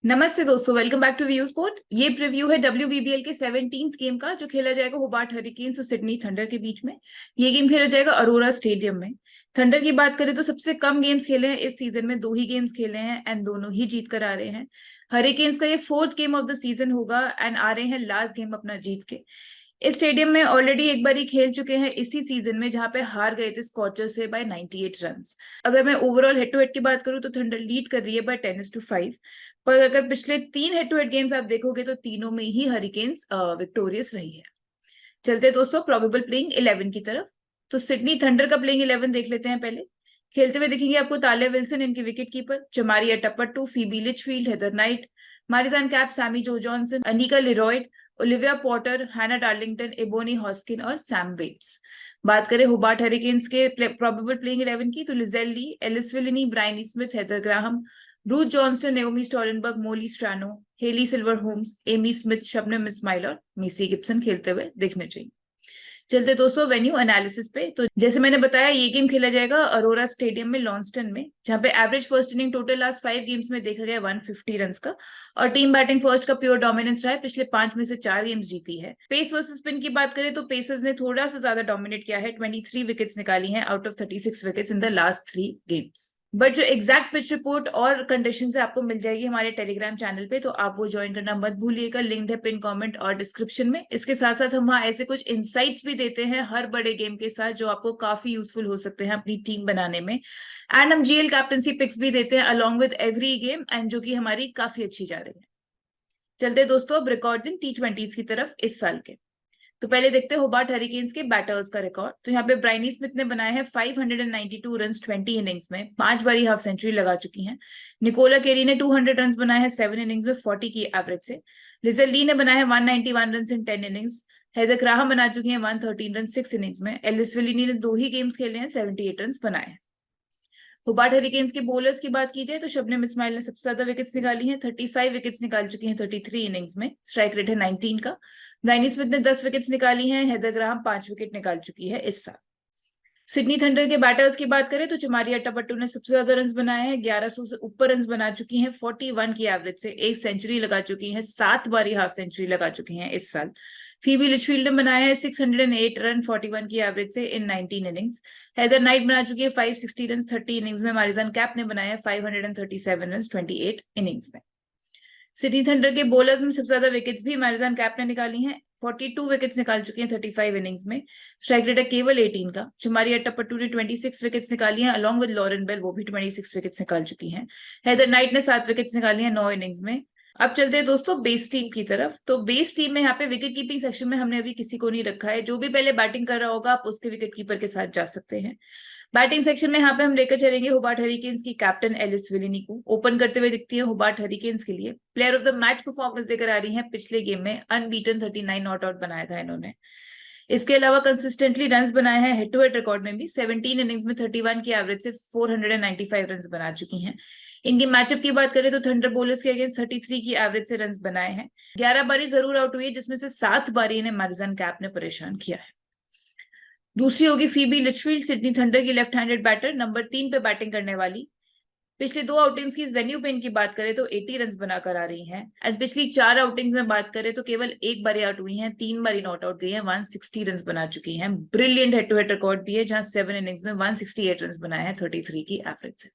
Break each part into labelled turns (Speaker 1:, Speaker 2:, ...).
Speaker 1: नमस्ते दोस्तों, welcome back to view sport. ये प्रीव्यू है WBBL के 17th गेम का, जो खेला जाएगा होबार्ट हरिकेन्स और सिडनी थंडर के बीच में। ये गेम खेला जाएगा अरोरा स्टेडियम में। थंडर की बात करें तो सबसे कम गेम्स खेले हैं इस सीजन में, 2 ही गेम्स खेले हैं एंड दोनों ही जीत कर आ रहे हैं। हरिकेन्स का ये 4th game of the season होगा एंड आ रहे हैं लास्ट गेम अपना जीत के। इस स्टेडियम में ऑलरेडी एक बार ही खेल चुके हैं इसी सीजन में, जहां पे हार गए थे स्कॉचर से बाय 98 रन्स। अगर मैं ओवरऑल हेड टू हेड की बात करूं तो थंडर लीड कर रही है बाय 10-5। पर अगर पिछले 3 हेड टू हेड गेम्स आप देखोगे तो तीनों में ही हरिकेन्स विक्टोरियस रही है। चलते हैं दोस्तों प्रोबेबल प्लेइंग 11 की तरफ। तो सिडनी थंडर का प्लेइंग 11 देख लेते हैं पहले। खेलते हुए दिखेंगे आपको तालिया विल्सन, इनकी wicket keeper, Chamari Athapaththu, Phoebe Litchfield, Heather Knight, Marizanne Kapp, Sammy Jo Johnson, Annika Learoyd, Olivia Potter, Hannah Darlington, Ebony Hoskin और सैम बेट्स। बात करें होबार्ट हरिकेन्स के प्रोबेबल प्लेइंग 11 की, तो Lizelle Lee, Elyse Villani, Bryony Smith, Heather Graham, Ruth Johnston, Naomi Stalenberg, Molly Strano, Hayley Silver Holmes, Amy Smith, Shabnim Ismail और Maisy Gibson खेलते हुए दिखने चाहिए। चलते दोस्तों वेन्यू एनालिसिस पे। तो जैसे मैंने बताया, ये गेम खेला जाएगा अरोरा स्टेडियम में, लॉन्स्टन में, जहां पे average first inning total last 5 games में देखा गया 150 रन का। और टीम बैटिंग फर्स्ट का प्योर डोमिनेंस रहा है, पिछले 5 में से 4 गेम्स जीती है। पेस वर्सेस स्पिन की बात करें तो पेसर्स ने थोड़ा सा ज्यादा डोमिनेट किया है, 23 विकेट्स निकाली हैं out of 36 wickets in the last 3 games. But जो एग्जैक्ट पिच रिपोर्ट और कंडीशन से आपको मिल जाएगी हमारे टेलीग्राम चैनल पे, तो आप वो ज्वाइन करना मत भूलिएगा। लिंक है पिन कमेंट और डिस्क्रिप्शन में। इसके साथ साथ हम वहाँ ऐसे कुछ इंसाइट्स भी देते हैं हर बड़े गेम के साथ, जो आपको काफी यूजफुल हो सकते हैं अपनी टीम बनाने में। एंड हम GL कैप्टनसी पिक्स भी देते हैं along with every game, and जो कि हमारी काफी अच्छी जा रही है। चलते दोस्तों अब रिकॉर्ड्स इन T20s की तरफ इस साल के। तो पहले देखते हैं होबार्ट हरिकेन्स के बैटर्स का रिकॉर्ड। तो यहाँ पे ब्रायनी स्मिथ ने बनाए हैं 592 रन्स 20 इनिंग्स में, 5 बारी हाफ सेंचुरी लगा चुकी हैं। निकोला केरी ने 200 रन्स बनाए हैं 7 इनिंग्स में 40 की एवरेज से। लिजेल ली ने बनाए हैं 191 runs in 10 innings. Heather Graham बना चुकी हैं 113 रन 6 इनिंग्स में। एलिस विलिनी ने 2 ही गेम्स खेले हैं, 78 रन बनाए हैं। होबार्ट हरिकेन्स के बॉलर्स की बात की जाए तो शबनम इस्माइल ने सबसे ज्यादा विकेट्स निकाली हैं, 35 विकेट्स निकाल चुकी हैं 33 इनिंग्स में। स्ट्राइक रेट है 19 का। ब्रायनी स्मिथ ने 10 विकेट्स निकाली हैं। हेदर ग्राहम 5 विकेट निकाल चुकी है इस साल। सिडनी थंडर के बैटर्स की बात करें तो चमारी अट्टापट्टू ने सबसे ज्यादा रन बनाए हैं, 1100 से ऊपर रन बना चुकी हैं 41 की एवरेज से, एक सेंचुरी लगा चुकी हैं, 7 बारी हाफ सेंचुरी लगा चुकी हैं इस साल। फीबी लिचफील्ड ने बनाया है 608 रन 41 की एवरेज से इन 19 इनिंग्स। हेदर नाइट बना चुकी है 560 रन 30 इनिंग्स में। मारिजान कैप ने बनाया है 537 रन 28 इनिंग्स में। सिडनी थंडर के बॉलर्स में सबसे ज्यादा विकेट्स भी मारिजान कैप ने निकाली हैं, 42 विकेट्स निकाल चुकी हैं 35 इनिंग्स में। स्ट्राइक रेट है केवल 18 का। चमारी अट्टापट्टू ने 26 विकेट्स निकाली हैं अलॉन्ग विद लॉरेन बेल, वो भी 26 विकेट्स निकाल चुकी हैं। हेदर नाइट ने 7 विकेट्स निकाली हैं 9 इनिंग्स में। अब चलते हैं दोस्तों बेस टीम की तरफ। तो बेस टीम में यहाँ पे विकेट कीपिंग सेक्शन में हमने अभी किसी को नहीं रखा है, जो भी पहले बैटिंग कर रहा होगा आप उसके विकेट कीपर के साथ जा सकते हैं। बैटिंग सेक्शन में यहाँ पे हम लेकर चलेंगे होबार्ट हरिकेन्स की कैप्टन एलिस विलिनी को। ओपन करते हुए दिखती है होबार्ट हरिकेन्स के लिए। Player of the match performance देकर आ रही है, पिछले गेम में अनबीटन 39 नॉट आउट बनाया था इन्होंने। इसके अलावा कंसिस्टेंटली रन्स बनाए हैं, हेड टू हेड रिकॉर्ड में भी 17 इनिंग्स में 31 की एवरेज से 495 रन्स बना चुकी हैं। इनकी मैचअप की बात करें तो थंडर बॉलर्स के अगेंस्ट 33 की एवरेज से रन्स बनाए हैं। 11 बारी जरूर आउट हुई है, जिसमें से 7 बारी इन्हें मारिजान कैप ने परेशान किया है। दूसरी होगी फीबी लिचफील्ड, सिडनी थंडर की लेफ्ट हैंडेड बैटर, नंबर 3 पे बैटिंग करने वाली। पिछली 2 आउटिंग्स की इस वेन्यू पे इनकी बात करें तो 80 रन बनाकर आ रही हैं। एंड पिछली 4 आउटिंग्स में बात करें तो केवल 1 बारी आउट हुई हैं, 3 बारी नॉट आउट गई हैं, 160 रन बना चुकी हैं। Brilliant head to head record भी है, जहां 7 इनिंग्स में 168 रन बनाए हैं 33 की एवरेज से।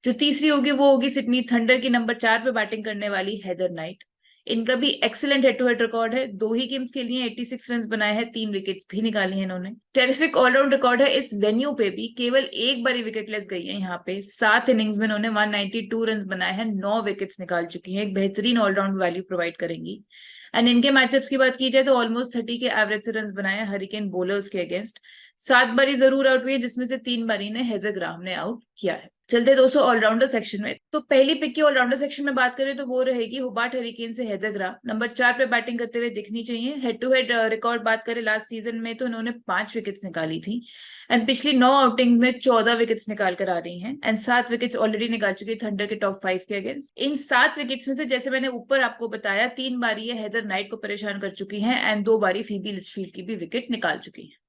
Speaker 1: जो तीसरी होगी वो होगी सिडनी थंडर की नंबर 4 पे बैटिंग करने वाली हेदर नाइट। इनका भी excellent head to head record है, 2 ही गेम्स के लिए 86 रन बनाए हैं, 3 विकेट्स भी निकाली हैं इन्होंने। टेरिफिक ऑलराउंड रिकॉर्ड है इस वेन्यू पे भी, केवल 1 बारी विकेट लेस गई है यहाँ पे। 7 इनिंग्स में इन्होंने 192 रन बनाए हैं, 9 विकेट्स निकाल चुकी हैं, एक बेहतरीन ऑलराउंड वैल्यू प्रोवाइड करेंगी। एंड इनके मैचअप्स की बात की जाए तो ऑलमोस्ट 30 के एवरेज से रन बनाए हैं हरिकेन बॉलर्स के अगेंस्ट। 7 बारी जरूर आउट हुई है, जिसमें से 3 बारी ने हेदर ग्राहम ने आउट किया है। चलते दोस्तों ऑलराउंडर सेक्शन में। तो पहली पिक की ऑलराउंडर सेक्शन में बात करें तो वो रहेगी होबार्ट हरिकेन से हेदर ग्राहम, नंबर 4 पे बैटिंग करते हुए दिखनी चाहिए। हेड टू हेड रिकॉर्ड बात करें लास्ट सीजन में तो इन्होंने 5 विकेट्स निकाली थी। एंड पिछली 9 आउटिंग्स में 14 विकेट्स निकाल कर आ रही हैं। एंड 7 विकेट्स ऑलरेडी निकाल चुकी है थंडर के टॉप 5 के अगेंस्ट। इन 7 विकेट्स में से जैसे मैंने ऊपर आपको बताया, 3 बारी ये हेदर नाइट को परेशान कर चुकी हैं एंड 2 बारी फीबी लिचफील्ड की भी विकेट निकाल चुकी है।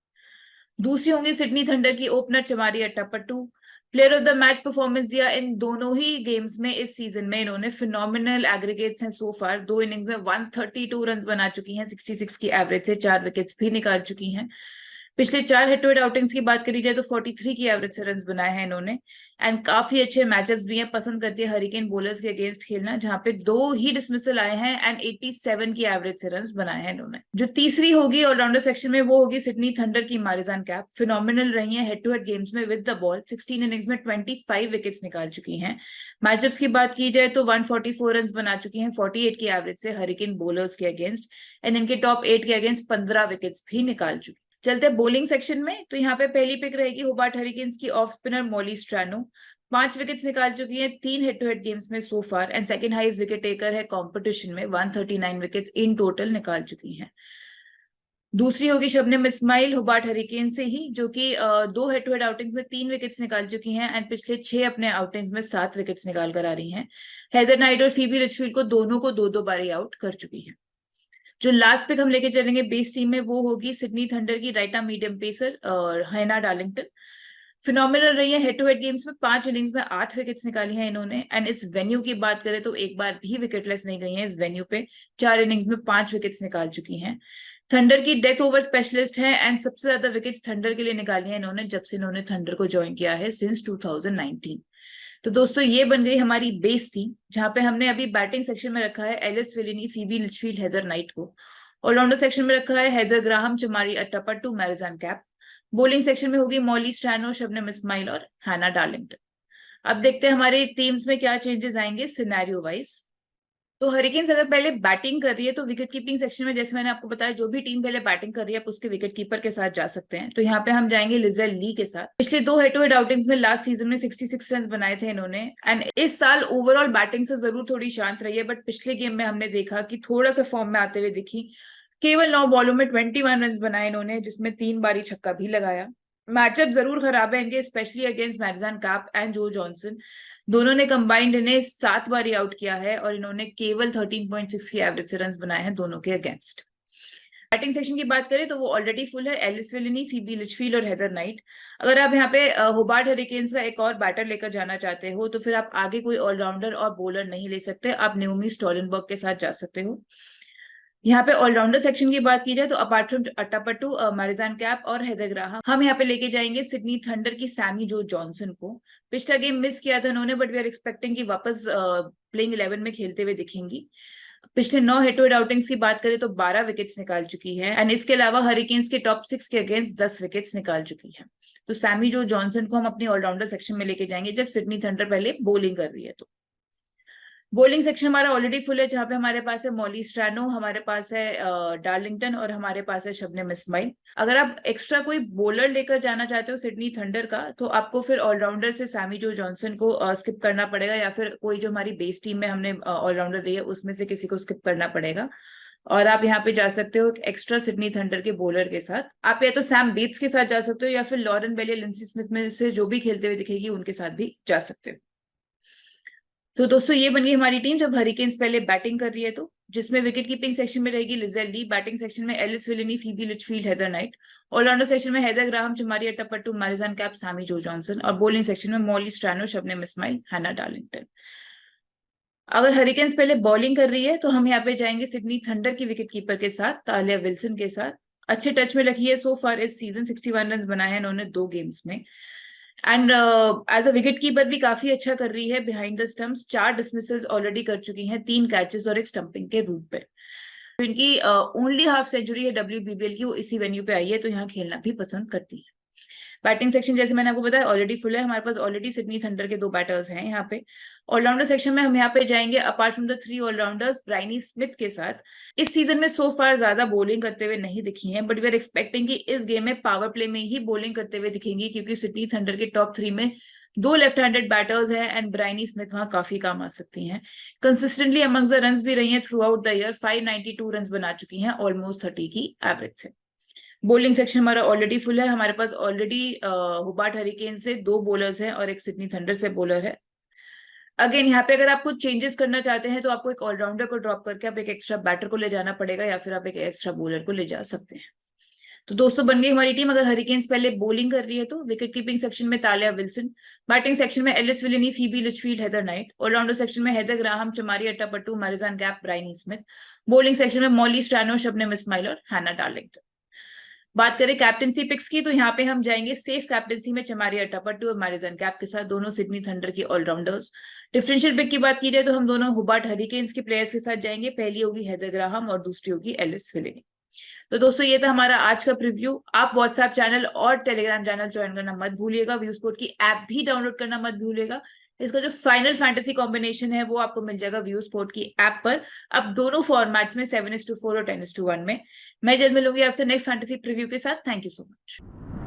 Speaker 1: दूसरी होंगी सिडनी थंडर की opener Chamari Atapattu. Player of the match performance दिया इन दोनों ही गेम्स में इस सीजन में, इन्होंने फिनोमिनल एग्रीगेट्स हैं सो फार। 2 इनिंग्स में 132 रन बना चुकी हैं 66 की एवरेज से, 4 विकेट्स भी निकाल चुकी हैं। पिछले 4 हेड टू हेड आउटिंग्स की बात करी जाए तो 43 की एवरेज से रन बनाए हैं इन्होंने। एंड काफी अच्छे मैचअप्स भी हैं, पसंद करती है हरिकेन बॉलर्स के अगेंस्ट खेलना, जहां पे 2 ही डिसमिसल आए हैं एंड 87 की एवरेज से रन बनाए हैं इन्होंने। जो तीसरी होगी ऑलराउंडर सेक्शन में वो होगी सिडनी थंडर की मारिजान कैप। फिनोमिनल रही है हेड टू हेड गेम्स में विद द बॉल, 16 इनिंग्स में 25 विकेट्स निकाल चुकी हैं। मैचअप्स की बात की जाए तो 144 रन बना चुकी हैं 48 की एवरेज से हरिकेन बॉलर्स के अगेंस्ट, एंड इनके टॉप 8 के अगेंस्ट 15 विकेट्स भी निकाल चुकी। चलते हैं बॉलिंग सेक्शन में, तो यहाँ पे पहली पिक रहेगी होबार्ट हरिकेन्स की off spinner Molly Strano. 5 wickets निकाल चुकी है 3 हेड टू हेड गेम्स में so far, and second highest wicket taker है कंपटीशन में, 139 विकेट्स इन टोटल निकाल चुकी हैं। दूसरी होगी शबनम इस्माइल होबार्ट हरिकेन से ही, जो कि 2 हेड टू हेड आउटिंग्स में 3 विकेट्स निकाल चुकी हैं एंड पिछले 6 अपने आउटिंग्स में 7 विकेट्स निकाल कर आ रही हैं। हेदर नाइट और फीबी रिचफील्ड को दोनों को 2-2 बारी आउट कर चुकी हैं। जो लास्ट पिक हम लेके चलेंगे बेस टीम में वो होगी सिडनी थंडर की राइट आर्म मीडियम पेसर और हैना डार्लिंगटन। फिनोमिनल रही है हेड टू हेड गेम्स में, 5 इनिंग्स में 8 विकेट्स निकाली हैं इन्होंने। एंड इस वेन्यू की बात करें तो एक बार भी विकेटलेस नहीं गई हैं इस वेन्यू पे, 4 इनिंग्स में 5 विकेट्स निकाल चुकी हैं। थंडर की डेथ ओवर स्पेशलिस्ट है एंड सबसे ज्यादा विकेट्स थंडर के लिए निकाली हैं इन्होंने जब से इन्होंने थंडर को ज्वाइन किया है, सिंस 2019। तो दोस्तों ये बन गई हमारी बेस टीम, जहां पे हमने अभी बैटिंग सेक्शन में रखा है Elyse Villani, Phoebe Litchfield, Heather Knight को। ऑलराउंडर सेक्शन में रखा है Heather Graham, Chamari Athapaththu, Marizanne Kapp. Bowling section में होगी मॉली स्ट्रैनो, शबनम इस्माइल और हैना डार्लिंगटन। अब देखते हैं हमारे टीम्स में क्या चेंजेस आएंगे सिनेरियो वाइज। तो हरिकेन्स अगर पहले बैटिंग कर रही है तो विकेट कीपिंग सेक्शन में जैसे मैंने आपको बताया, जो भी टीम पहले बैटिंग कर रही है आप उसके विकेट कीपर के साथ जा सकते हैं। तो यहाँ पे हम जाएंगे लिजेल ली के साथ। पिछले 2 हेड टू हेड आउटिंग्स में लास्ट सीजन में 66 रन बनाए थे इन्होंने, एंड इस साल ओवरऑल बैटिंग से जरूर थोड़ी शांत रही है, बट पिछले गेम में हमने देखा कि थोड़ा सा फॉर्म में आते हुए दिखी। केवल 9 बॉलों में 21 रन बनाए इन्होंने, जिसमें 3 बारी छक्का भी लगाया। मैचअप जरूर खराब है इनके, स्पेशली अगेंस्ट मैरिजान कैप एंड जो जॉनसन। दोनों ने कंबाइंड इन्हें 7 बारी आउट किया है और इन्होंने केवल 13.6 की एवरेज से रन बनाए हैं दोनों के अगेंस्ट। बैटिंग सेक्शन की बात करें तो वो ऑलरेडी फुल है, एलिस विलिनी, फीबी लिचफील्ड और हेदर नाइट। अगर आप यहाँ पे होबार्ट हरिकेन्स का एक और बैटर लेकर जाना चाहते हो तो फिर आप आगे कोई ऑलराउंडर और बॉलर नहीं ले सकते, आप नेओमी स्टॉलनबर्ग के साथ जा सकते हो। यहाँ पे ऑलराउंडर सेक्शन की बात की जाए तो apart from Atapattu, Marizanne cap और हेदर ग्राहम, हम यहाँ पे लेके जाएंगे सिडनी थंडर की सैमी जो जॉनसन को। पिछला गेम मिस किया था उन्होंने, बट वी आर एक्सपेक्टिंग कि वापस प्लेइंग 11 में खेलते हुए दिखेंगी। पिछले 9 हेड टू हेड आउटिंग्स की बात करें तो 12 विकेट्स निकाल चुकी है, एंड इसके अलावा हरिकेन्स के टॉप 6 के अगेंस्ट 10 विकेट्स निकाल चुकी है। तो सैमी जो जॉनसन को हम अपनी ऑलराउंडर सेक्शन में लेके जाएंगे जब सिडनी थंडर पहले बॉलिंग कर रही है। तो बॉलिंग सेक्शन हमारा ऑलरेडी फुल है, जहां पे हमारे पास है मॉली स्ट्रैनो, हमारे पास है डार्लिंगटन और हमारे पास है शबनम इस्माइल। अगर आप एक्स्ट्रा कोई बॉलर लेकर जाना चाहते हो सिडनी थंडर का तो आपको फिर ऑलराउंडर से सैमी जो जॉनसन को स्किप करना पड़ेगा, या फिर कोई जो हमारी बेस टीम में हमने ऑलराउंडर लिया है उसमें से किसी को स्किप करना पड़ेगा। और आप यहाँ पे जा सकते हो एक्स्ट्रा सिडनी थंडर के बॉलर के साथ। आप या तो सैम बेट्स के साथ जा सकते हो या फिर लॉरेन बेल या लिंसी स्मिथ में से जो भी खेलते हुए दिखेगी उनके साथ भी जा सकते हो। तो दोस्तों ये बनी हमारी टीम जब हरिकेन्स पहले बैटिंग कर रही है, तो जिसमें विकेट कीपिंग सेक्शन में रहेगी लिजेल ली, बैटिंग सेक्शन में Elyse Villani, Phoebe Litchfield, Heather Knight, all rounder section में Heather Graham, Chamari Athapaththu, Marizanne Kapp, Sammy Jo Johnson, और बॉलिंग सेक्शन में Molly Strano, Shabnim Ismail, Hannah Darlington. अगर हरिकेन्स पहले bowling कर रही है तो हम यहाँ पे जाएंगे सिडनी थंडर की विकेट कीपर के साथ, तालिया विल्सन के साथ। अच्छे टच में रखी है सो फार इस सीजन, 61 रन बनाए हैं इन्होंने 2 गेम्स में। And as a wicket keeper भी काफी अच्छा कर रही है behind the stumps, 4 dismissals already कर चुकी हैं, 3 कैचेस और एक स्टंपिंग के रूट पे। तो इनकी ओनली हाफ सेंचुरी है WBBL की, वो इसी वेन्यू पे आई है, तो यहाँ खेलना भी पसंद करती है। बैटिंग सेक्शन जैसे मैंने आपको बताया ऑलरेडी फुल है, हमारे पास ऑलरेडी सिडनी थंडर के 2 बैटर्स हैं यहाँ पे। ऑलराउंडर सेक्शन में हम यहाँ पे जाएंगे apart from the 3 all rounders Bryony Smith के साथ। इस सीजन में सो फार ज्यादा बॉलिंग करते हुए नहीं दिखी हैं, बट वी आर एक्सपेक्टिंग कि इस गेम में पावर प्ले में ही बॉलिंग करते हुए दिखेंगी, क्योंकि सिडनी थंडर के टॉप 3 में 2 लेफ्ट हैंडेड बैटर्स हैं एंड ब्राइनी स्मिथ वहां काफी काम आ सकती हैं। कंसिस्टेंटली अमंग्स द रन्स भी रही हैं through out the year, 592 run बना चुकी हैं ऑलमोस्ट 30 की एवरेज से। बॉलिंग सेक्शन हमारा ऑलरेडी फुल है, हमारे पास ऑलरेडी होबार्ट हरिकेन से 2 बॉलर्स हैं और एक सिडनी थंडर से बॉलर है। अगेन यहाँ पे अगर आप कुछ चेंजेस करना चाहते हैं तो आपको एक ऑलराउंडर को ड्रॉप करके आप एक एक्स्ट्रा बैटर को ले जाना पड़ेगा, या फिर आप एक एक्स्ट्रा बॉलर को ले जा सकते हैं। तो दोस्तों बन गई हमारी टीम। अगर हरिकेन्स पहले बॉलिंग कर रही है तो विकेट कीपिंग सेक्शन में तालिया विल्सन, बैटिंग सेक्शन में Elyse Villani, Phoebe Litchfield, Heather Knight, all rounder section में Heather Graham, Chamari Athapaththu, Marizanne Kapp, Bryony Smith, bowling section में मॉली स्टैनो, शबनम इस्माइल और हैना डार्लिंगटन। बात करें कैप्टनसी पिक्स की तो यहाँ पे हम जाएंगे सेफ कैप्टनसी में चमारी अट्टापट्टू और मैरिजन कैप के साथ, दोनों सिडनी थंडर के ऑलराउंडर्स। डिफरेंशियल पिक की बात की जाए तो हम दोनों हुबार्ट हरिकेन्स के प्लेयर्स के साथ जाएंगे। पहली होगी हेदर ग्राहम और दूसरी होगी एलिस विलिनी। तो दोस्तों ये था हमारा आज का प्रीव्यू। आप व्हाट्सएप चैनल और टेलीग्राम चैनल ज्वाइन करना मत भूलिएगा। व्यू स्पोर्ट की ऐप भी डाउनलोड करना मत भूलिएगा। इसका जो फाइनल फैंटेसी कॉम्बिनेशन है वो आपको मिल जाएगा व्यू स्पोर्ट की ऐप पर। अब दोनों फॉर्मेट्स में 7:4 और 10:1 में। मैं जल्द मिलूंगी आपसे नेक्स्ट फैंटेसी प्रीव्यू के साथ। Thank you so much.